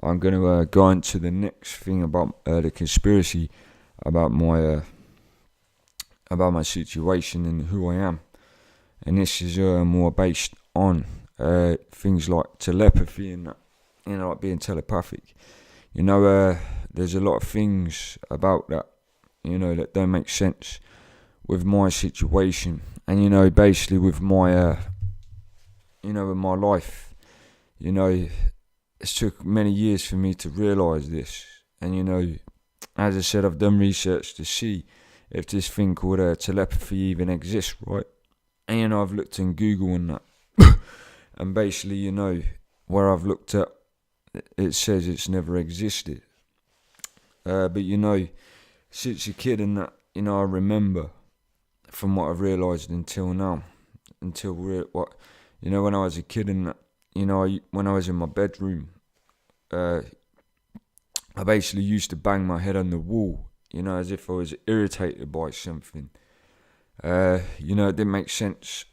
I'm going to go into the next thing about the conspiracy about my situation and who I am. And this is more based on things like telepathy and that, like being telepathic. There's a lot of things about that, that don't make sense with my situation, and basically with my, with my life. It's took many years for me to realise this, and as I said, I've done research to see if this thing called telepathy even exists, right? And I've looked in Google and that, and basically, where I've looked at, it says it's never existed. But since a kid and that, I remember from what I've realised until now, when I was a kid and that, when I was in my bedroom, I basically used to bang my head on the wall, as if I was irritated by something. It didn't make sense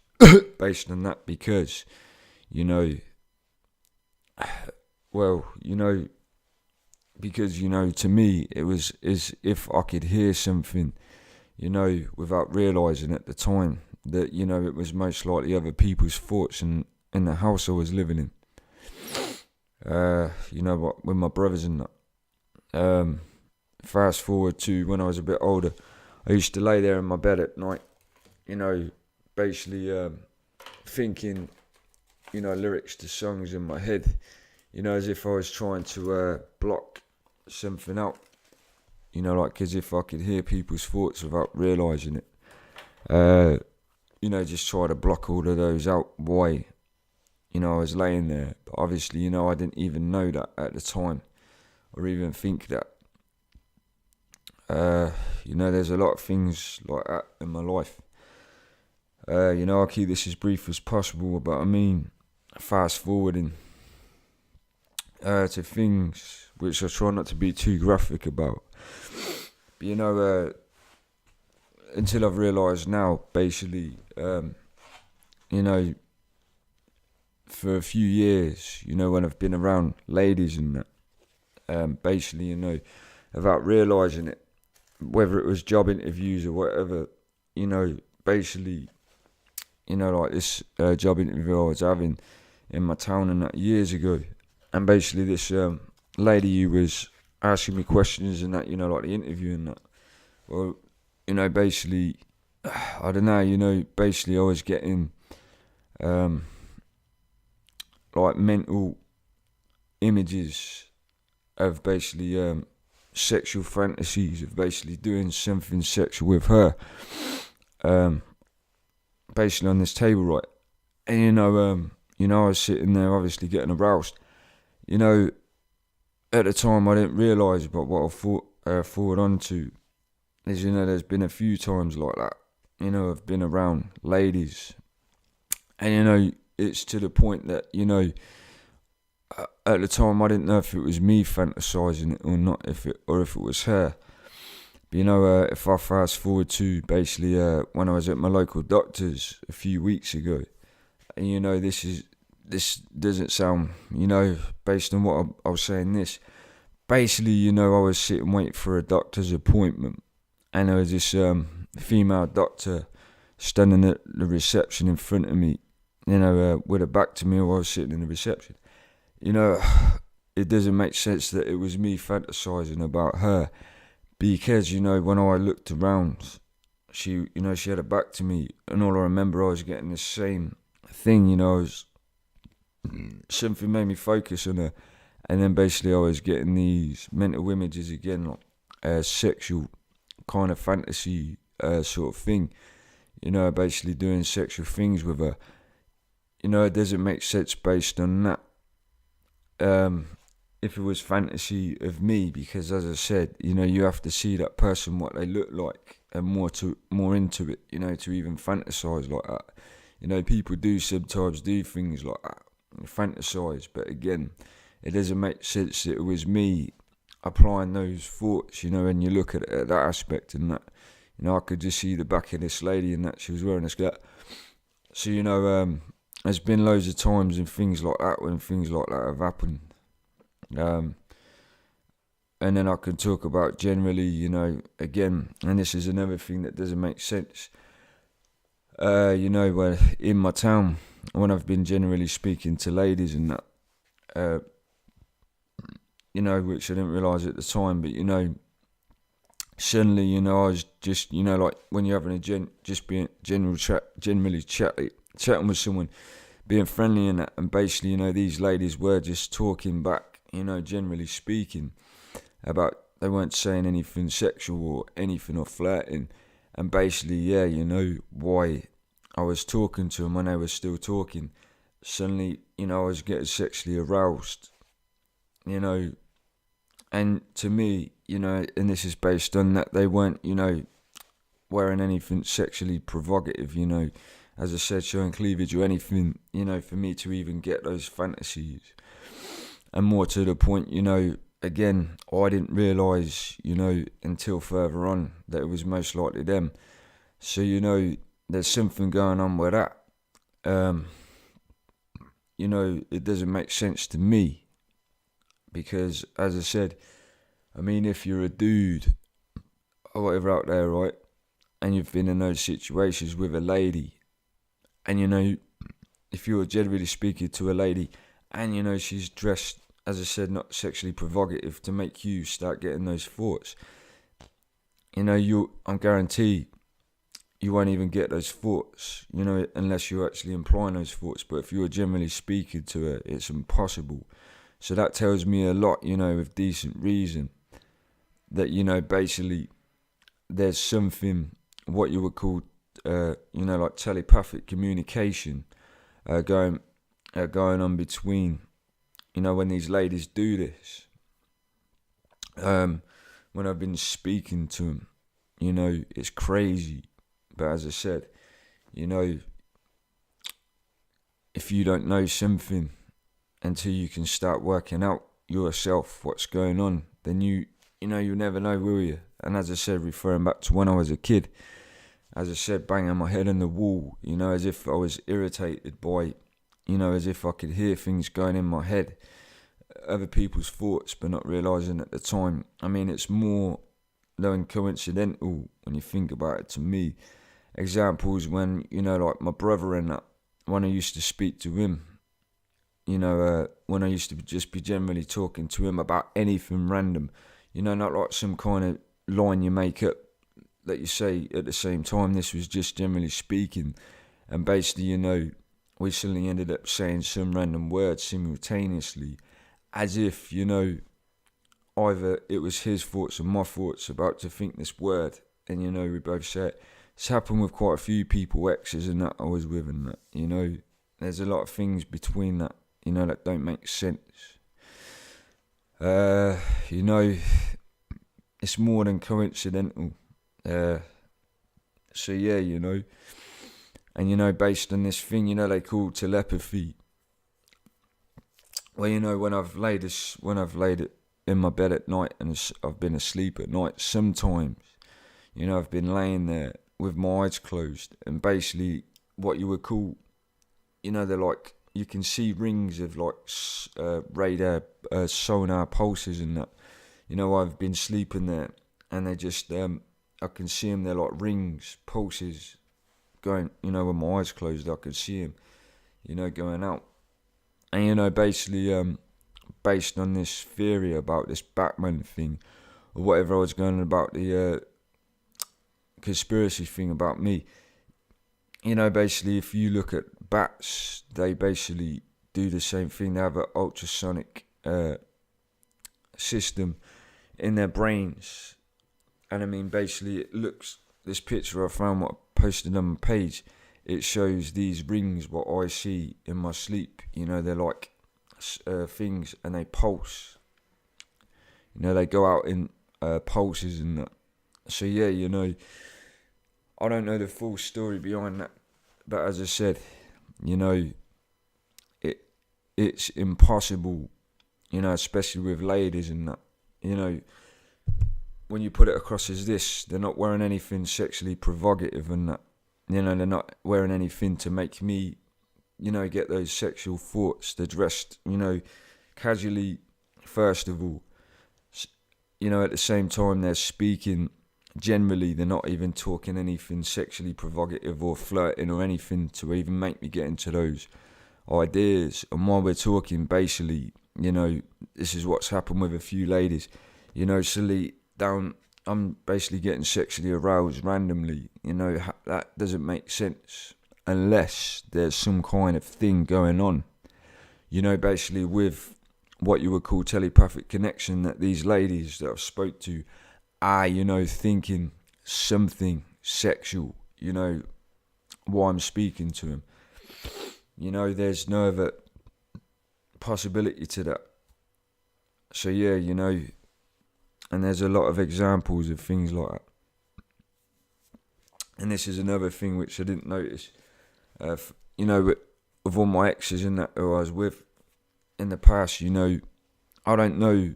based on that because, to me, it was as if I could hear something, without realising at the time that, it was most likely other people's thoughts in the house I was living in. With my brothers and that. Fast forward to when I was a bit older, I used to lay there in my bed at night, basically thinking, lyrics to songs in my head, as if I was trying to block something out, like as if I could hear people's thoughts without realising it. Just try to block all of those out while, I was laying there. But obviously, I didn't even know that at the time, or even think that. There's a lot of things like that in my life. I'll keep this as brief as possible, but fast forwarding to things which I try not to be too graphic about. But until I've realised now, basically, for a few years, when I've been around ladies and that, basically, without realising it, whether it was job interviews or whatever, basically, like this job interview I was having in my town and that years ago, and basically this lady who was asking me questions and that, like the interview and that, well, basically, I don't know, basically I was getting like mental images of basically sexual fantasies of basically doing something sexual with her, basically on this table, right? And I was sitting there obviously getting aroused. At the time I didn't realise, but what I forward on to is, there's been a few times like that. I've been around ladies, and it's to the point that at the time I didn't know if it was me fantasising it or not, if it was her. But if I fast forward to basically when I was at my local doctor's a few weeks ago, and this doesn't sound, based on what I was saying this, basically, I was sitting waiting for a doctor's appointment, and there was this female doctor standing at the reception in front of me, with her back to me while I was sitting in the reception. It doesn't make sense that it was me fantasising about her, because, when I looked around, she had her back to me, and all I remember, I was getting the same thing, something made me focus on her, and then basically I was getting these mental images again, like sexual kind of fantasy sort of thing, basically doing sexual things with her. It doesn't make sense based on that. If it was fantasy of me, because as I said, you have to see that person, what they look like, and more into it, to even fantasise like that. People do sometimes do things like that, fantasise, but again, it doesn't make sense that it was me applying those thoughts, and you look at it at that aspect and that, I could just see the back of this lady and that she was wearing a skirt. So, there's been loads of times and things like that when things like that have happened. And then I can talk about generally, again, and this is another thing that doesn't make sense. Where in my town, when I've been generally speaking to ladies and that, which I didn't realise at the time, but suddenly, I was just, like when you're having just being generally chatting with someone, being friendly and that, and basically, these ladies were just talking back, generally speaking, about, they weren't saying anything sexual or anything or flirting, and basically, why I was talking to them when they were still talking, suddenly, I was getting sexually aroused, and to me, and this is based on that they weren't, wearing anything sexually provocative, as I said, showing cleavage or anything, for me to even get those fantasies. And more to the point, again, I didn't realise, until further on that it was most likely them. So, there's something going on with that. It doesn't make sense to me. Because, as I said, if you're a dude or whatever out there, right, and you've been in those situations with a lady, and, if you're generally speaking to a lady, and, she's dressed, as I said, not sexually provocative to make you start getting those thoughts, I'm guaranteed you won't even get those thoughts, unless you're actually implying those thoughts. But if you're generally speaking to her, it's impossible. So that tells me a lot, with decent reason, that, basically there's something, what you would call, like telepathic communication going on between, when these ladies do this. When I've been speaking to them, it's crazy. But as I said, if you don't know something until you can start working out yourself what's going on, then you'll never know, will you? And as I said, referring back to when I was a kid, as I said, banging my head on the wall, as if I was irritated by, as if I could hear things going in my head, other people's thoughts, but not realising at the time. It's more than coincidental when you think about it to me. Examples when, like my brother and that, when I used to speak to him, when I used to just be generally talking to him about anything random, not like some kind of line you make up that you say at the same time. This was just generally speaking, and basically, we suddenly ended up saying some random words simultaneously, as if, either it was his thoughts or my thoughts about to think this word, and, we both say it. It's happened with quite a few people, exes and that I was with, and that, there's a lot of things between that, that don't make sense. It's more than coincidental. So yeah, and based on this thing, they call telepathy. Well, when I've laid it in my bed at night and I've been asleep at night, sometimes, I've been laying there with my eyes closed, and basically what you would call, they're like, you can see rings of like radar, sonar pulses and that. I've been sleeping there, and they just, I can see them. They're like rings, pulses, going. With my eyes closed, I can see them, going out. And basically, based on this theory about this Batman thing, or whatever I was going on about the conspiracy thing about me. Basically, if you look at bats, they basically do the same thing. They have an ultrasonic system in their brains, and basically it looks, this picture I found, what I posted on my page, it shows these rings what I see in my sleep. They're like things, and they pulse. They go out in pulses and that. So yeah, I don't know the full story behind that, but as I said, it's impossible, especially with ladies and that, when you put it across as this, they're not wearing anything sexually provocative and that, they're not wearing anything to make me, get those sexual thoughts. They're dressed, casually, first of all, at the same time they're speaking, generally they're not even talking anything sexually provocative or flirting or anything to even make me get into those ideas. And while we're talking, basically, this is what's happened with a few ladies. Silly down, I'm basically getting sexually aroused randomly. That doesn't make sense unless there's some kind of thing going on. Basically with what you would call telepathic connection, that these ladies that I've spoke to are, thinking something sexual, while I'm speaking to them. There's no other possibility to that. So yeah, and there's a lot of examples of things like that. And this is another thing which I didn't notice. With all my exes and that who I was with in the past, I don't know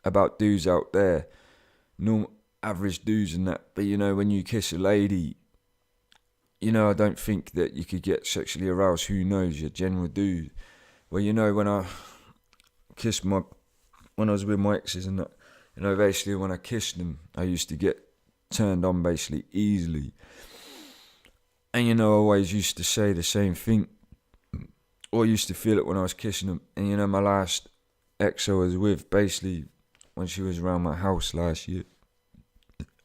about dudes out there, normal average dudes and that, but when you kiss a lady, I don't think that you could get sexually aroused. Who knows, your general dude. Well, when I kissed when I was with my exes and that, basically when I kissed them, I used to get turned on basically easily. And I always used to say the same thing, or used to feel it when I was kissing them. And my last ex I was with, basically when she was around my house last year,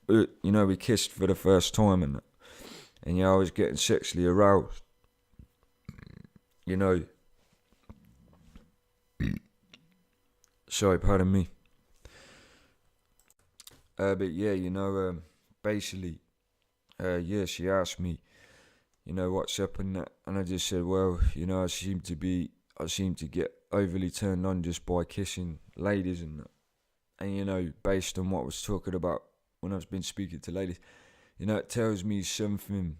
we kissed for the first time and that. And I was getting sexually aroused. Sorry, pardon me. But yeah, basically, she asked me, what's up and that, and I just said, well, I seem to get overly turned on just by kissing ladies and that. And based on what I was talking about when I've been speaking to ladies, it tells me something.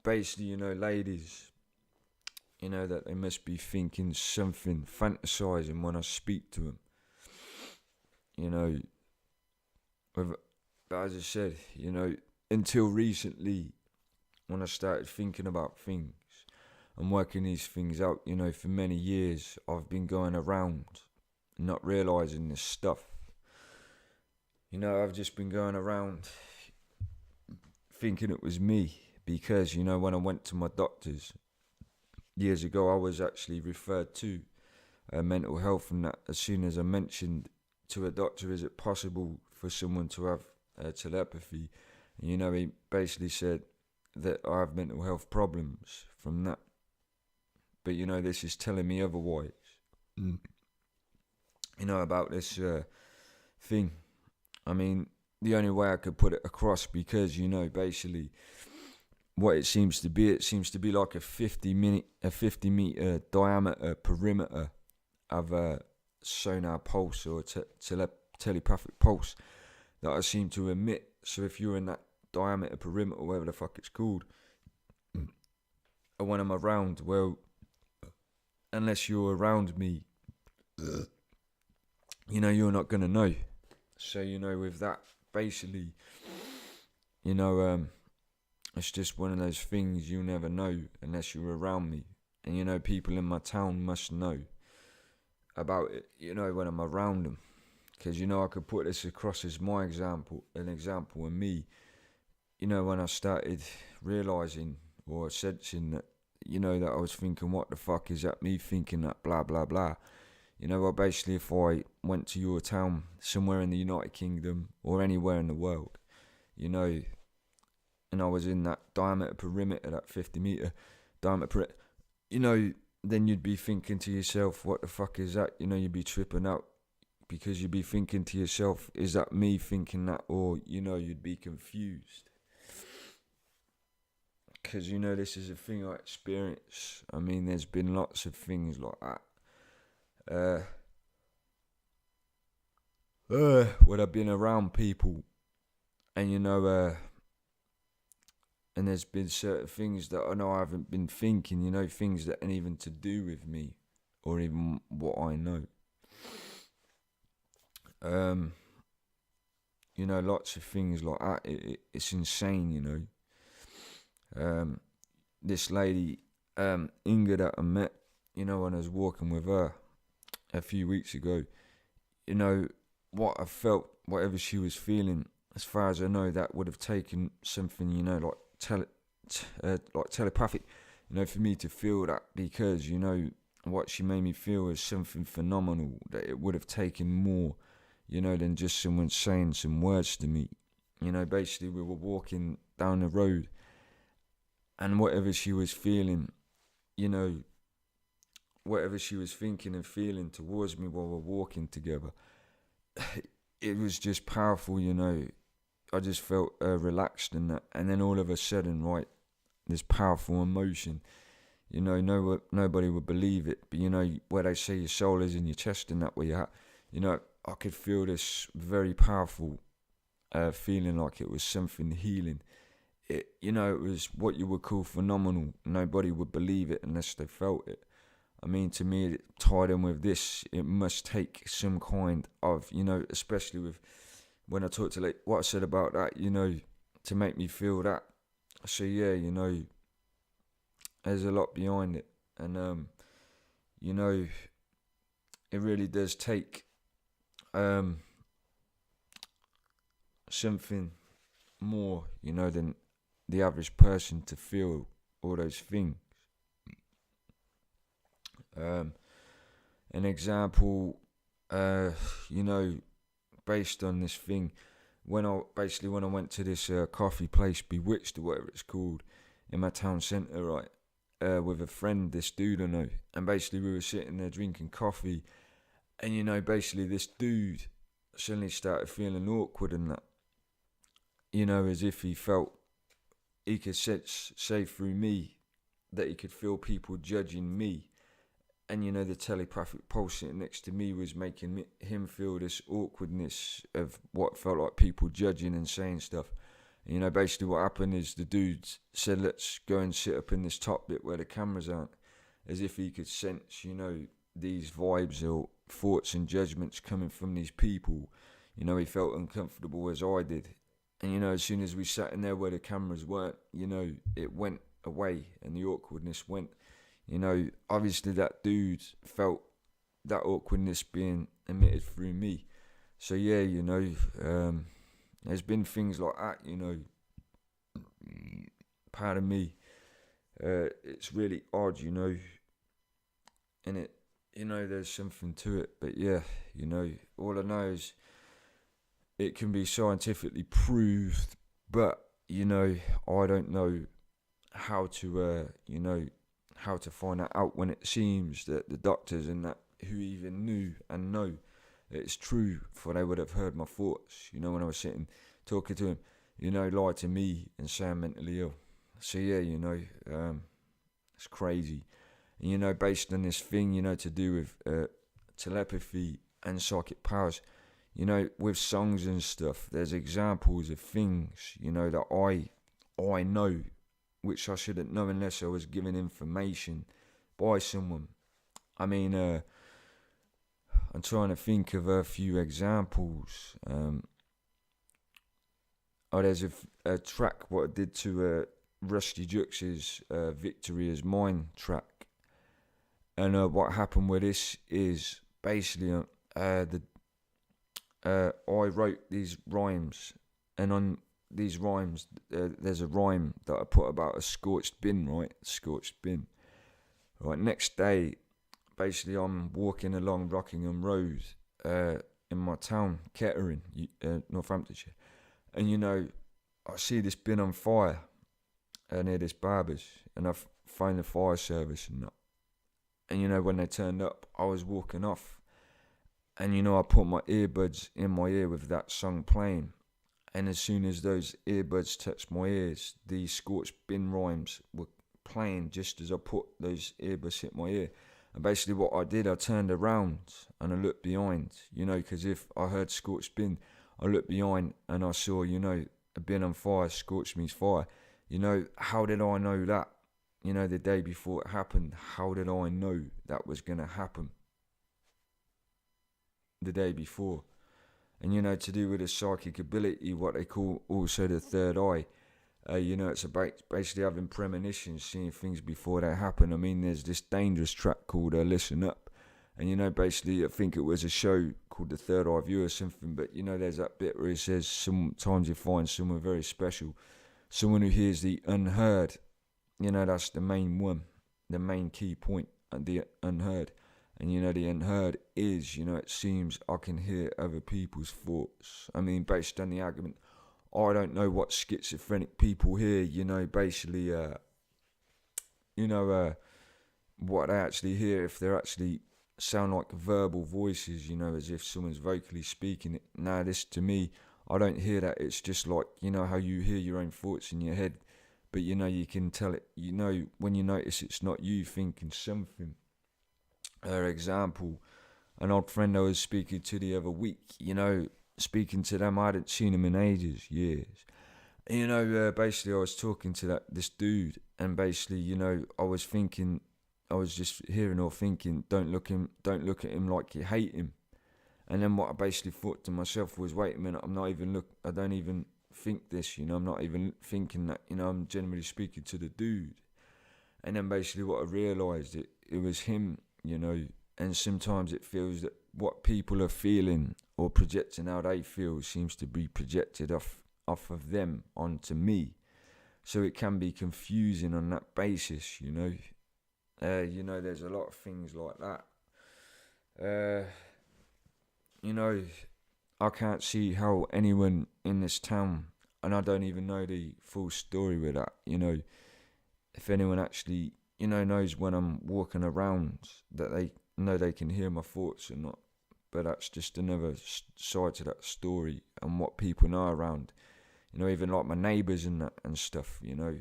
Basically, ladies, that they must be thinking something, fantasizing when I speak to them. But as I said, until recently, when I started thinking about things and working these things out, for many years, I've been going around not realising this stuff. I've just been going around thinking it was me because, when I went to my doctors years ago, I was actually referred to mental health, and that as soon as I mentioned to a doctor, is it possible for someone to have telepathy? And, he basically said that I have mental health problems from that. But, this is telling me otherwise. About this thing. I mean, the only way I could put it across, because, basically what it seems to be like a 50 meter diameter perimeter of a sonar pulse or telepathic pulse that I seem to emit. So if you're in that diameter perimeter, whatever the fuck it's called, and when I'm around, well, unless you're around me, you're not gonna know. So with that, basically, it's just one of those things you'll never know unless you're around me. And people in my town must know about it, when I'm around them. Because, I could put this across as an example of me, when I started realising or sensing that, that I was thinking, what the fuck is that, me thinking that, blah, blah, blah. Well, basically, if I went to your town, somewhere in the United Kingdom, or anywhere in the world, and I was in that diameter perimeter, that 50 metre diameter perimeter, then you'd be thinking to yourself, what the fuck is that? You'd be tripping out, because you'd be thinking to yourself, is that me thinking that? Or, you'd be confused. Because, this is a thing I experience. I mean, there's been lots of things like that. When I've been around people, and and there's been certain things that I know I haven't been thinking, things that ain't even to do with me, or even what I know. Lots of things like that. It's insane, This lady, Inga, that I met, when I was walking with her a few weeks ago, you know, what I felt, whatever she was feeling, as far as I know, that would have taken something, like telepathic, for me to feel that, because, what she made me feel is something phenomenal, that it would have taken more, than just someone saying some words to me. Basically we were walking down the road, and whatever she was feeling, whatever she was thinking and feeling towards me while we're walking together, it was just powerful, I just felt relaxed in that. And then all of a sudden, right, this powerful emotion, nobody would believe it, but where they say your soul is in your chest and that, where you're at, I could feel this very powerful feeling, like it was something healing. It was what you would call phenomenal. Nobody would believe it unless they felt it. I mean, to me, it tied in with this. It must take some kind of, especially with when I talked to, like, what I said about that, to make me feel that. So yeah, there's a lot behind it, and it really does take something more, than the average person to feel all those things. An example, based on this thing, when I went to this coffee place, Bewitched or whatever it's called, in my town centre, right, with a friend, this dude I know, and basically we were sitting there drinking coffee, and basically this dude suddenly started feeling awkward and that, as if he felt he could say through me that he could feel people judging me. And the telepathic pulse sitting next to me was making him feel this awkwardness of what felt like people judging and saying stuff. And, basically what happened is the dude said, let's go and sit up in this top bit where the cameras aren't, as if he could sense, these vibes or thoughts and judgments coming from these people. He felt uncomfortable as I did. And, as soon as we sat in there where the cameras weren't, it went away and the awkwardness went. Obviously that dude felt that awkwardness being emitted through me. So yeah, there's been things like that, pardon me. It's really odd, and it, there's something to it. But yeah, all I know is it can be scientifically proved, but, I don't know how to, how to find that out, when it seems that the doctors and that who even knew and know that it's true, for they would have heard my thoughts, when I was sitting talking to him, lie to me and say I'm mentally ill. So yeah, it's crazy. And, based on this thing, to do with telepathy and psychic powers, with songs and stuff, there's examples of things, that I know, which I shouldn't know unless I was given information by someone. I mean, I'm trying to think of a few examples. There's a track what I did to Rusty Jux's Victory Is Mine track. And what happened with this is basically I wrote these rhymes, and on these rhymes, there's a rhyme that I put about a scorched bin, right? Scorched bin. Right, next day, basically I'm walking along Rockingham Road in my town, Kettering, Northamptonshire. And, I see this bin on fire near this barber's, and I find the fire service and that. And, when they turned up, I was walking off. And, I put my earbuds in my ear with that song playing. And as soon as those earbuds touched my ears, these scorched bin rhymes were playing just as I put those earbuds in my ear. And basically what I did, I turned around and I looked behind, because if I heard scorched bin, I looked behind and I saw, a bin on fire. Scorched means fire. How did I know that? The day before it happened, how did I know that was going to happen? The day before. And, to do with a psychic ability, what they call also the third eye, it's about basically having premonitions, seeing things before they happen. I mean, there's this dangerous track called Listen Up. And, basically, I think it was a show called The Third Eye View or something, but you know, there's that bit where it says sometimes you find someone very special, someone who hears the unheard. You know, that's the main one, the main key point, the unheard. And you know, the unheard is, you know, it seems I can hear other people's thoughts. I mean, based on the argument, I don't know what schizophrenic people hear, you know, basically, what they actually hear, if they're actually sound like verbal voices, you know, as if someone's vocally speaking it. Now, this to me, I don't hear that. It's just like, you know, how you hear your own thoughts in your head, but you know, you can tell it, you know, when you notice it's not you thinking something. Example, an old friend I was speaking to the other week, you know, speaking to them, I hadn't seen him in ages, years. And, you know, basically I was talking to this dude, and basically, you know, I was just hearing or thinking, don't look at him like you hate him. And then what I basically thought to myself was, wait a minute, I don't even think this, you know, I'm not even thinking that, you know, I'm generally speaking to the dude. And then basically what I realised, it was him, you know, and sometimes it feels that what people are feeling or projecting how they feel seems to be projected off of them onto me. So it can be confusing on that basis, you know. You know, there's a lot of things like that. You know, I can't see how anyone in this town, and I don't even know the full story with that, you know, if anyone actually, you know, knows when I'm walking around that they know they can hear my thoughts or not. But that's just another side to that story and what people know around. You know, even like my neighbours and that and stuff, you know.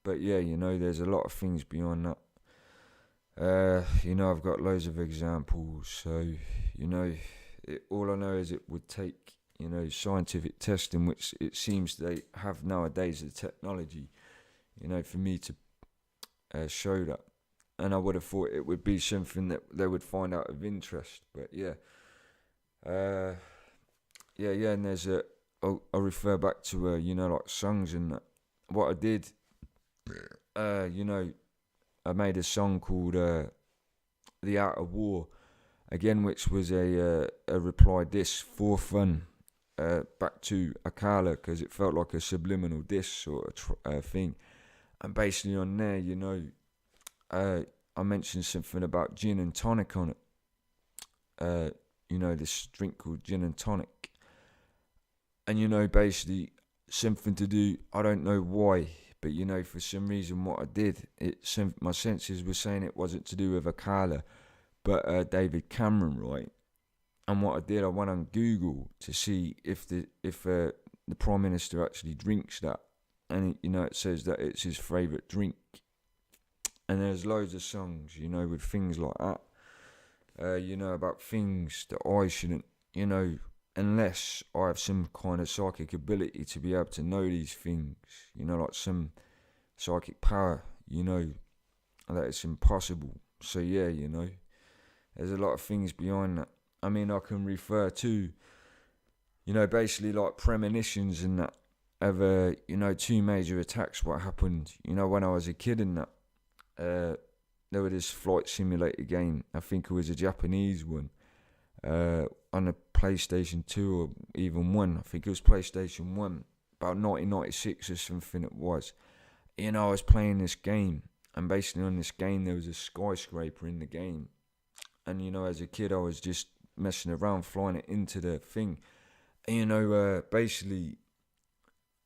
But yeah, you know, there's a lot of things beyond that. You know, I've got loads of examples. So, you know, all I know is it would take, you know, scientific testing, which it seems they have nowadays, the technology, you know, for me to show that. And I would have thought it would be something that they would find out of interest. But yeah. And there's I'll refer back to, you know, like songs and that. What I did, you know, I made a song called The Art of War, again, which was a reply diss for fun back to Akala, because it felt like a subliminal diss sort of thing. And basically on there, you know, I mentioned something about gin and tonic on it. You know, this drink called gin and tonic. And, you know, basically something to do, I don't know why, but, you know, for some reason what I did, my senses were saying it wasn't to do with Akala, but David Cameron, right? And what I did, I went on Google to see if the Prime Minister actually drinks that. And, you know, it says that it's his favourite drink. And there's loads of songs, you know, with things like that. You know, about things that I shouldn't, you know, unless I have some kind of psychic ability to be able to know these things, you know, like some psychic power, you know, that it's impossible. So yeah, you know, there's a lot of things behind that. I mean, I can refer to, you know, basically like premonitions and that of, you know, two major attacks what happened, you know, when I was a kid and that. There was this flight simulator game, I think it was a Japanese one, on a PlayStation 2 or even 1, I think it was PlayStation 1, about 1996 or something it was. You know, I was playing this game, and basically on this game there was a skyscraper in the game. And, you know, as a kid I was just messing around, flying it into the thing. And, you know, basically,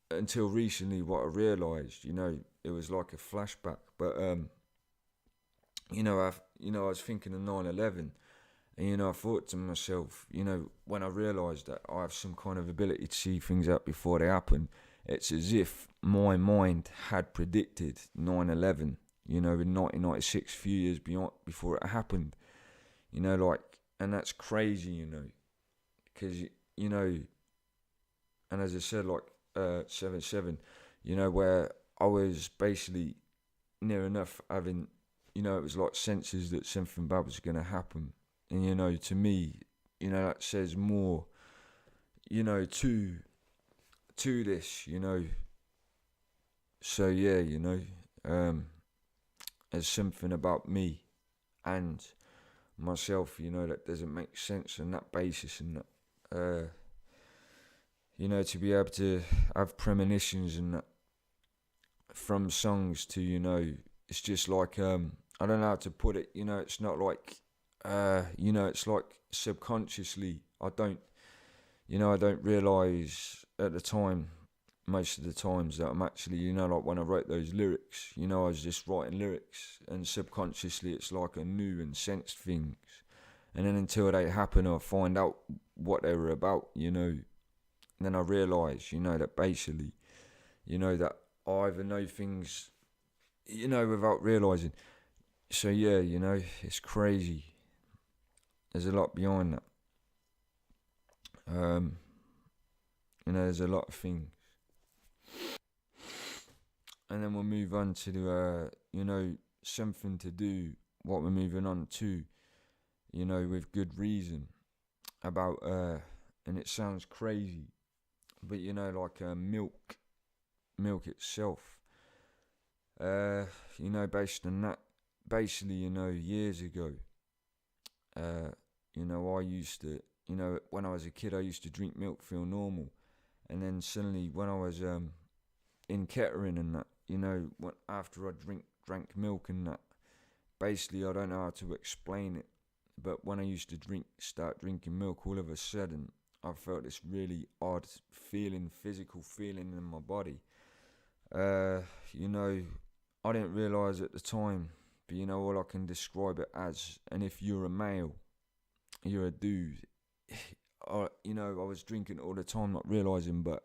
until recently what I realised, you know, it was like a flashback, but, you know, I was thinking of 9/11, and, you know, I thought to myself, you know, when I realised that I have some kind of ability to see things out before they happen, it's as if my mind had predicted 9/11, you know, in 1996, a few years before it happened, you know, like, and that's crazy, you know, because, you know, and as I said, like, 7/7, you know, where I was basically near enough having, you know, it was like senses that something bad was going to happen. And, you know, to me, you know, that says more, you know, to this, you know. So, yeah, you know, there's something about me and myself, that doesn't make sense on that basis, and that, to be able to have premonitions and that from songs to, it's just like, I don't know how to put it, it's not like, it's like subconsciously, I don't realise at the time, most of the times, that I'm actually, like when I wrote those lyrics, I was just writing lyrics, and subconsciously it's like I knew and sensed things. And then until they happen, I find out what they were about, and then I realise, that basically, that I either know things, without realising. So yeah, it's crazy. There's a lot behind that. There's a lot of things. And then we'll move on to the, something to do, what we're moving on to, with good reason, about, and it sounds crazy, but, like milk itself, based on that, basically, years ago, I used to, when I was a kid, I used to drink milk, feel normal, and then suddenly when I was, in Kettering and that, after I drank milk and that, basically I don't know how to explain it, but when I used to start drinking milk, all of a sudden I felt this really odd feeling, physical feeling in my body. I didn't realise at the time, but all I can describe it as, and if you're a male, you're a dude, I was drinking all the time, not realising, but,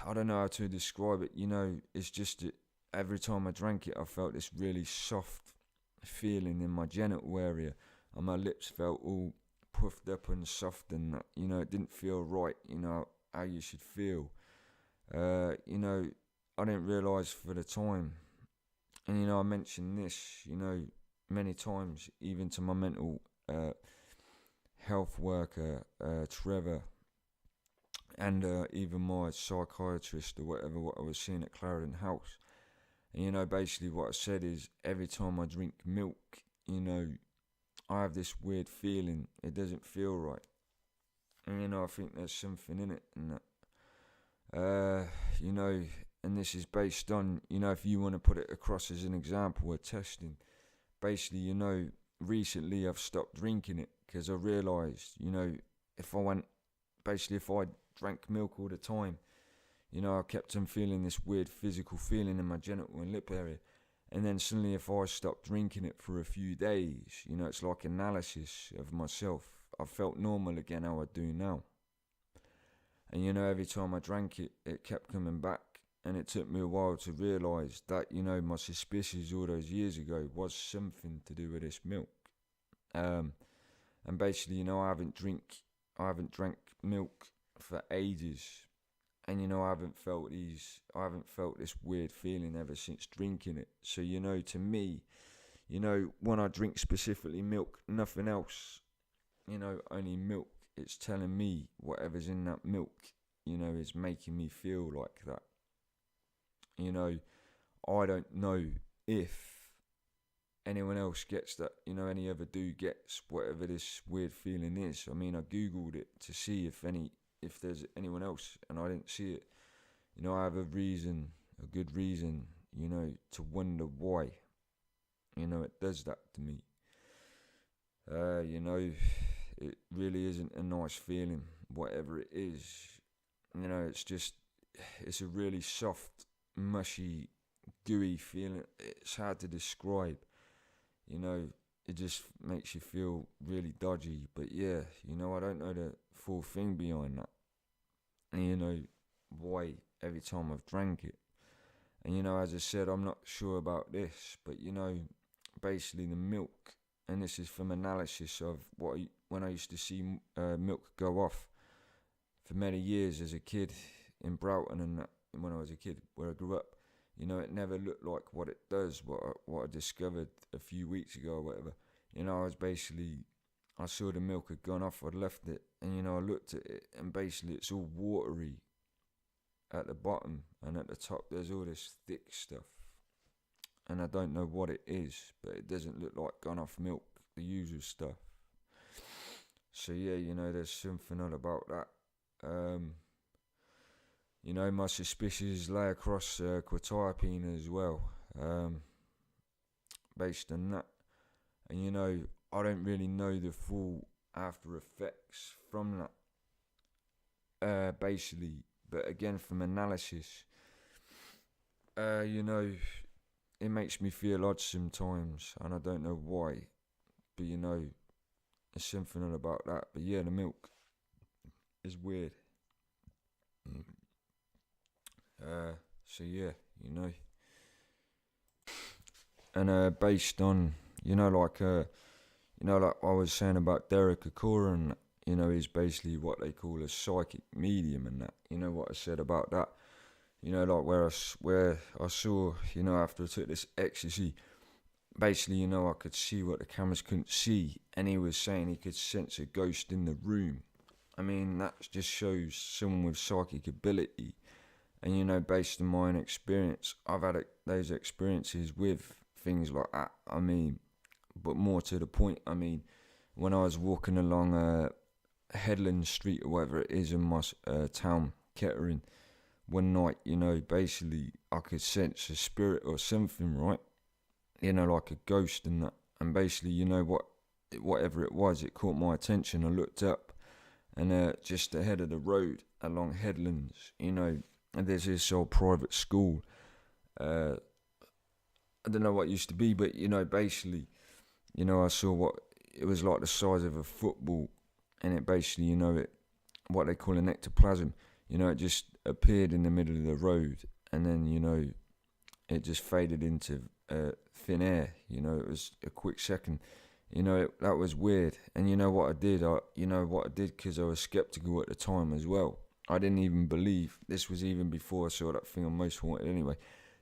I don't know how to describe it, it's just that every time I drank it, I felt this really soft feeling in my genital area, and my lips felt all puffed up and soft, and that, it didn't feel right, how you should feel. I didn't realise for the time, and I mentioned this, many times, even to my mental health worker, Trevor, and even my psychiatrist or whatever, what I was seeing at Clarendon House. And basically what I said is, every time I drink milk, I have this weird feeling, it doesn't feel right. And I think there's something in it, and that, and this is based on, if you want to put it across as an example of testing, basically, recently I've stopped drinking it, because I realised, if I drank milk all the time, I kept on feeling this weird physical feeling in my genital and lip area. And then suddenly, if I stopped drinking it for a few days, it's like analysis of myself. I felt normal again, how I do now. And every time I drank it, it kept coming back. And it took me a while to realise that, my suspicions all those years ago was something to do with this milk. And basically, I haven't drank milk for ages, and I haven't felt this weird feeling ever since drinking it. So to me, when I drink specifically milk, nothing else, only milk, it's telling me whatever's in that milk, is making me feel like that. I don't know if anyone else gets that, any other dude gets whatever this weird feeling is. I mean, I googled it to see if there's anyone else, and I didn't see it. I have a good reason, to wonder why, it does that to me. It really isn't a nice feeling, whatever it is. It's a really soft, mushy, gooey feeling. It's hard to describe. It just makes you feel really dodgy. But yeah, I don't know the full thing behind that. And why every time I've drank it. And as I said, I'm not sure about this, but basically the milk, and this is from analysis of when I used to see milk go off for many years as a kid in Broughton, and that, when I was a kid where I grew up, it never looked like what it does, what I discovered a few weeks ago or whatever. I saw the milk had gone off, I'd left it, and I looked at it, and basically it's all watery at the bottom, and at the top there's all this thick stuff. and I don't know what it is, but it doesn't look like gone off milk, the usual stuff. So yeah, there's something odd about that. My suspicions lay across quetiapine as well, based on that. And I don't really know the full after effects from that. Basically, but again, from analysis, it makes me feel odd sometimes, and I don't know why. But there's something about that. But yeah, the milk is weird. So yeah, and based on like I was saying about Derek Akora, and he's basically what they call a psychic medium, and that. What I said about that. Like where I saw, after I took this ecstasy, basically, I could see what the cameras couldn't see, and he was saying he could sense a ghost in the room. I mean, that just shows someone with psychic ability. And based on my own experience, I've had those experiences with things like that. I mean, but more to the point, I mean, when I was walking along Headland Street or whatever it is in my town, Kettering, one night, basically I could sense a spirit or something, right? Like a ghost and that. And basically, whatever it was, it caught my attention. I looked up, and just ahead of the road along Headlands, and there's this old private school. I don't know what it used to be, but basically, I saw what it was like the size of a football, and it basically, what they call an ectoplasm. It just appeared in the middle of the road, and then it just faded into thin air. It was a quick second. That was weird. And what I did? Because I was skeptical at the time as well. I didn't even believe. This was even before I saw that thing on Most Wanted anyway.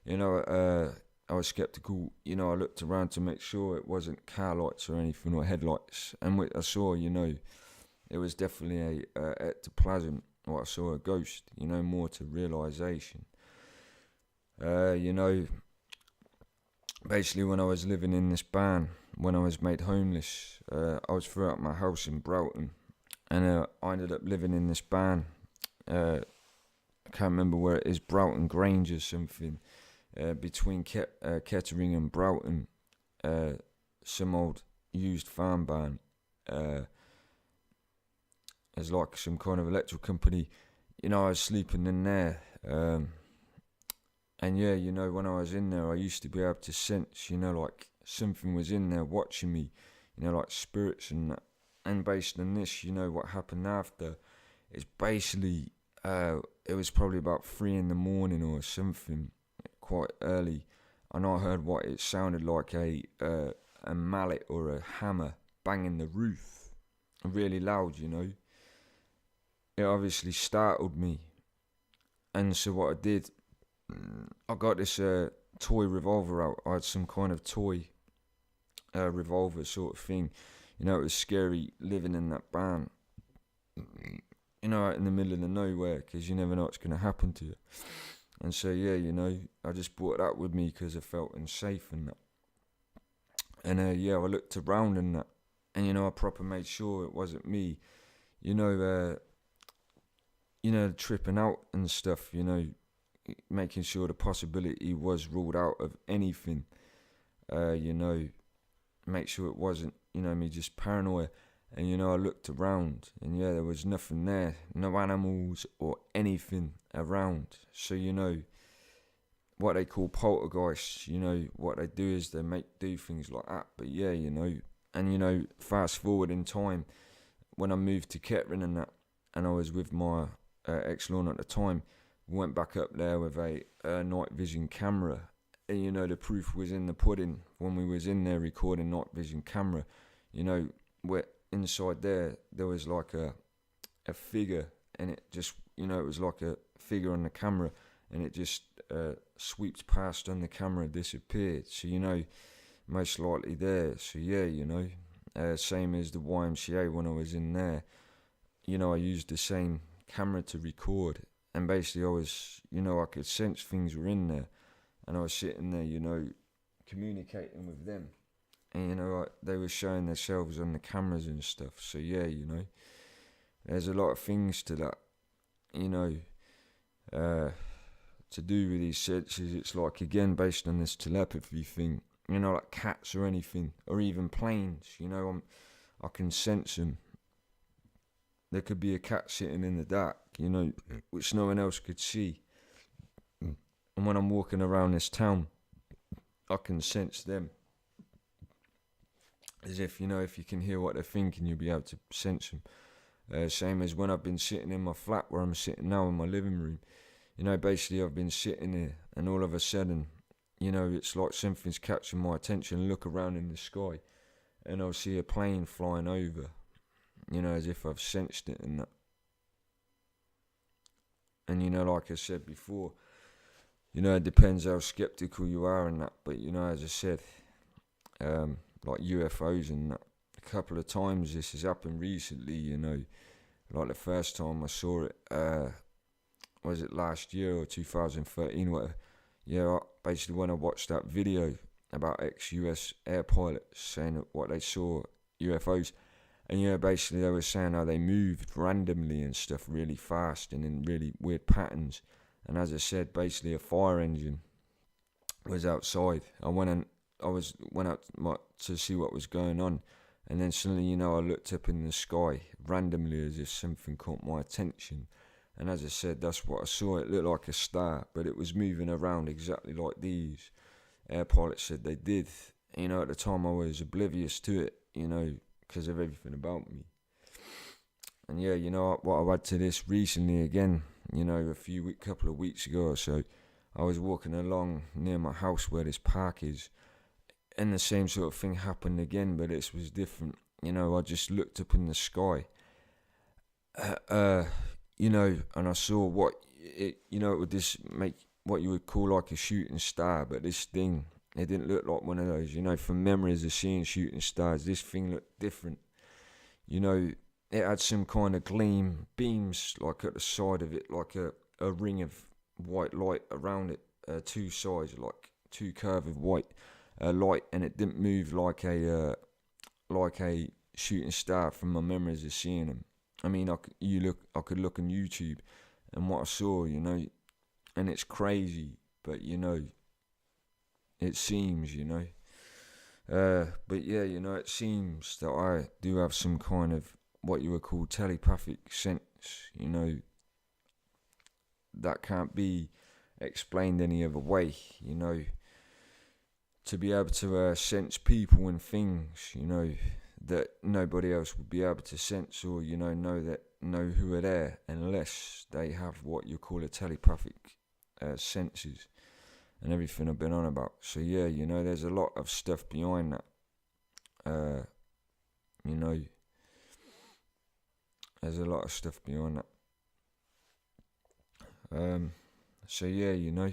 I was skeptical. I looked around to make sure it wasn't car lights or anything, or headlights. And what I saw, it was definitely a ectoplasm. What I saw, a ghost, more to realisation. Basically when I was living in this van, when I was made homeless, I was throughout my house in Broughton, and I ended up living in this van. I can't remember where it is, Broughton Grange or something, between Kettering and Broughton, some old used farm van. As like some kind of electrical company. I was sleeping in there. And yeah, when I was in there, I used to be able to sense, like something was in there watching me, like spirits and that. And based on this, what happened after is basically, it was probably about 3 a.m. or something, quite early. And I heard what it sounded like a mallet or a hammer banging the roof, really loud, It obviously startled me. And so what I did, I got this toy revolver out. I had some kind of toy revolver sort of thing. It was scary living in that van, out in the middle of the nowhere, because you never know what's going to happen to you. And so yeah, I just brought that with me because I felt unsafe and that. And I looked around and that, and I proper made sure it wasn't me. Tripping out and stuff, making sure the possibility was ruled out of anything, make sure it wasn't, me just paranoia. And, I looked around, and there was nothing there, no animals or anything around. So, what they call poltergeists, what they do is they do things like that. But and, fast forward in time, when I moved to Kettering and that, and I was with my ex-lawn at the time, we went back up there with a night vision camera, and the proof was in the pudding when we was in there recording night vision camera. Where inside there was like a figure, and it just it was like a figure on the camera, and it just sweeps past on the camera, disappeared. So most likely there. So same as the YMCA when I was in there. I used the same camera to record, and basically I was, I could sense things were in there, and I was sitting there, communicating with them. And, you know, like, they were showing themselves on the cameras and stuff. So, yeah, you know, there's a lot of things to that, you know, to do with these senses. It's like, again, based on this telepathy thing, you know, like cats or anything, or even planes, you know, I can sense them. There could be a cat sitting in the dark, you know, which no one else could see. And when I'm walking around this town, I can sense them. As if, you know, if you can hear what they're thinking, you'll be able to sense them. Same as when I've been sitting in my flat where I'm sitting now in my living room. You know, basically I've been sitting there and all of a sudden, you know, it's like something's catching my attention. Look around in the sky and I'll see a plane flying over, you know, as if I've sensed it and that. And, you know, like I said before, you know, it depends how skeptical you are and that. But, you know, as I said, like UFOs and that, a couple of times this has happened recently, you know. Like the first time I saw it, was it last year or 2013, whatever. Yeah, basically when I watched that video about ex-US air pilots saying what they saw UFOs, and yeah, basically they were saying how they moved randomly and stuff really fast and in really weird patterns. And as I said, basically a fire engine was outside. I went out to see what was going on, and then suddenly, you know, I looked up in the sky randomly as if something caught my attention. And as I said, that's what I saw. It looked like a star, but it was moving around exactly like these air pilots said they did. You know, at the time I was oblivious to it, you know, because of everything about me. And yeah, you know, what I've had to this recently again, you know, couple of weeks ago or so, I was walking along near my house where this park is, and the same sort of thing happened again, but this was different. You know, I just looked up in the sky, you know, and I saw it would just make what you would call like a shooting star, but this thing, it didn't look like one of those, you know, from memories of seeing shooting stars, this thing looked different. You know, it had some kind of gleam, beams like at the side of it, like a ring of white light around it, two sides, like two curve of white light, and it didn't move like a shooting star from my memories of seeing them. I mean, I could look on YouTube, and what I saw, you know, and it's crazy, but you know, it seems, you know, but yeah, you know, it seems that I do have some kind of what you would call telepathic sense, you know, that can't be explained any other way, you know, to be able to sense people and things, you know, that nobody else would be able to sense, or, you know who are there unless they have what you call a telepathic senses and everything I've been on about. So yeah, you know, there's a lot of stuff behind that. You know, there's a lot of stuff behind that. So yeah, you know,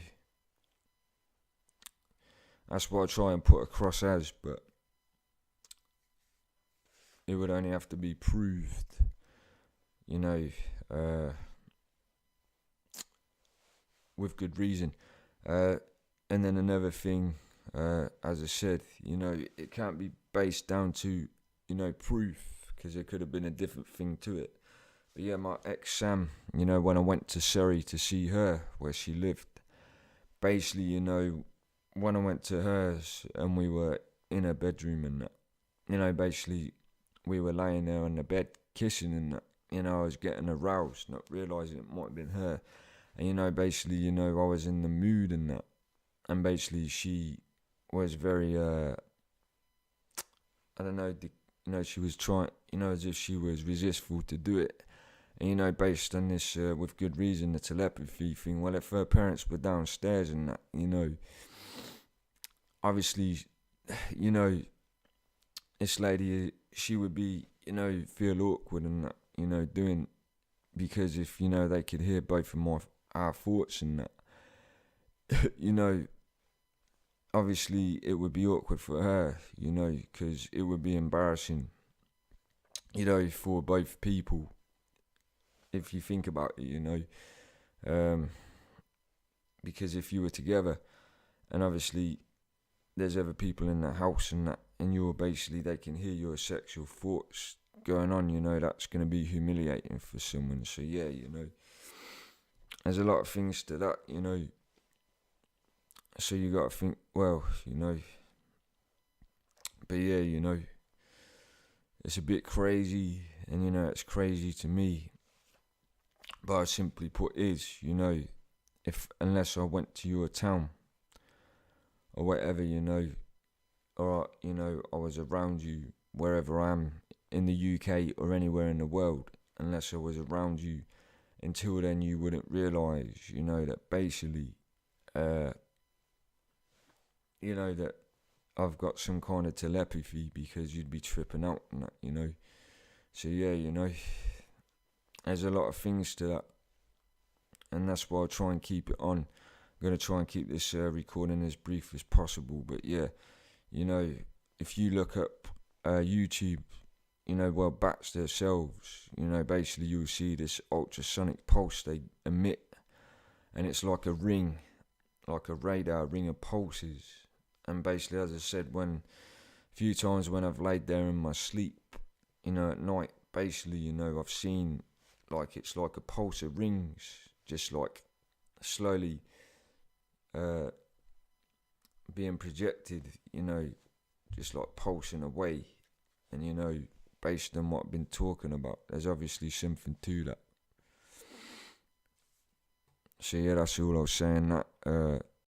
that's what I try and put across as, but it would only have to be proved, you know, with good reason. And then another thing, as I said, you know, it can't be based down to, you know, proof, because there could have been a different thing to it. But yeah, my ex Sam, you know, when I went to Surrey to see her where she lived, basically, you know, when I went to hers and we were in her bedroom and that, you know, basically we were laying there on the bed kissing and that, you know, I was getting aroused, not realising it might have been her. And, you know, basically, you know, I was in the mood and that. And basically she was very, I don't know, you know, she was trying, you know, as if she was resistful to do it. And, you know, based on this, with good reason, the telepathy thing, well, if her parents were downstairs and that, you know, obviously, you know, this lady, she would be, you know, feel awkward and that, you know, doing, because if, you know, they could hear both of our thoughts and that, you know, obviously it would be awkward for her, you know, because it would be embarrassing, you know, for both people, if you think about it, you know, because if you were together, and obviously there's other people in the house and that, and you're basically, they can hear your sexual thoughts going on, you know, that's going to be humiliating for someone. So yeah, you know, there's a lot of things to that, you know. So you got to think, well, you know, but yeah, you know, it's a bit crazy, and you know, it's crazy to me. But I simply put is, you know, if unless I went to your town or whatever, you know, or you know, I was around you wherever I am in the UK or anywhere in the world, unless I was around you, until then you wouldn't realise, you know, that basically, you know, that I've got some kind of telepathy, because you'd be tripping out and that, you know. So yeah, you know, there's a lot of things to that, and that's why I'll try and keep it on. I'm going to try and keep this recording as brief as possible, but yeah, you know, if you look up YouTube, you know, well, bats themselves, you know, basically you'll see this ultrasonic pulse they emit, and it's like a ring, like a radar ring of pulses. And basically, as I said, a few times when I've laid there in my sleep, you know, at night, basically, you know, I've seen, like, it's like a pulse of rings, just like slowly being projected, you know, just like pulsing away. And, you know, based on what I've been talking about, there's obviously something to that. So yeah, that's all I was saying. That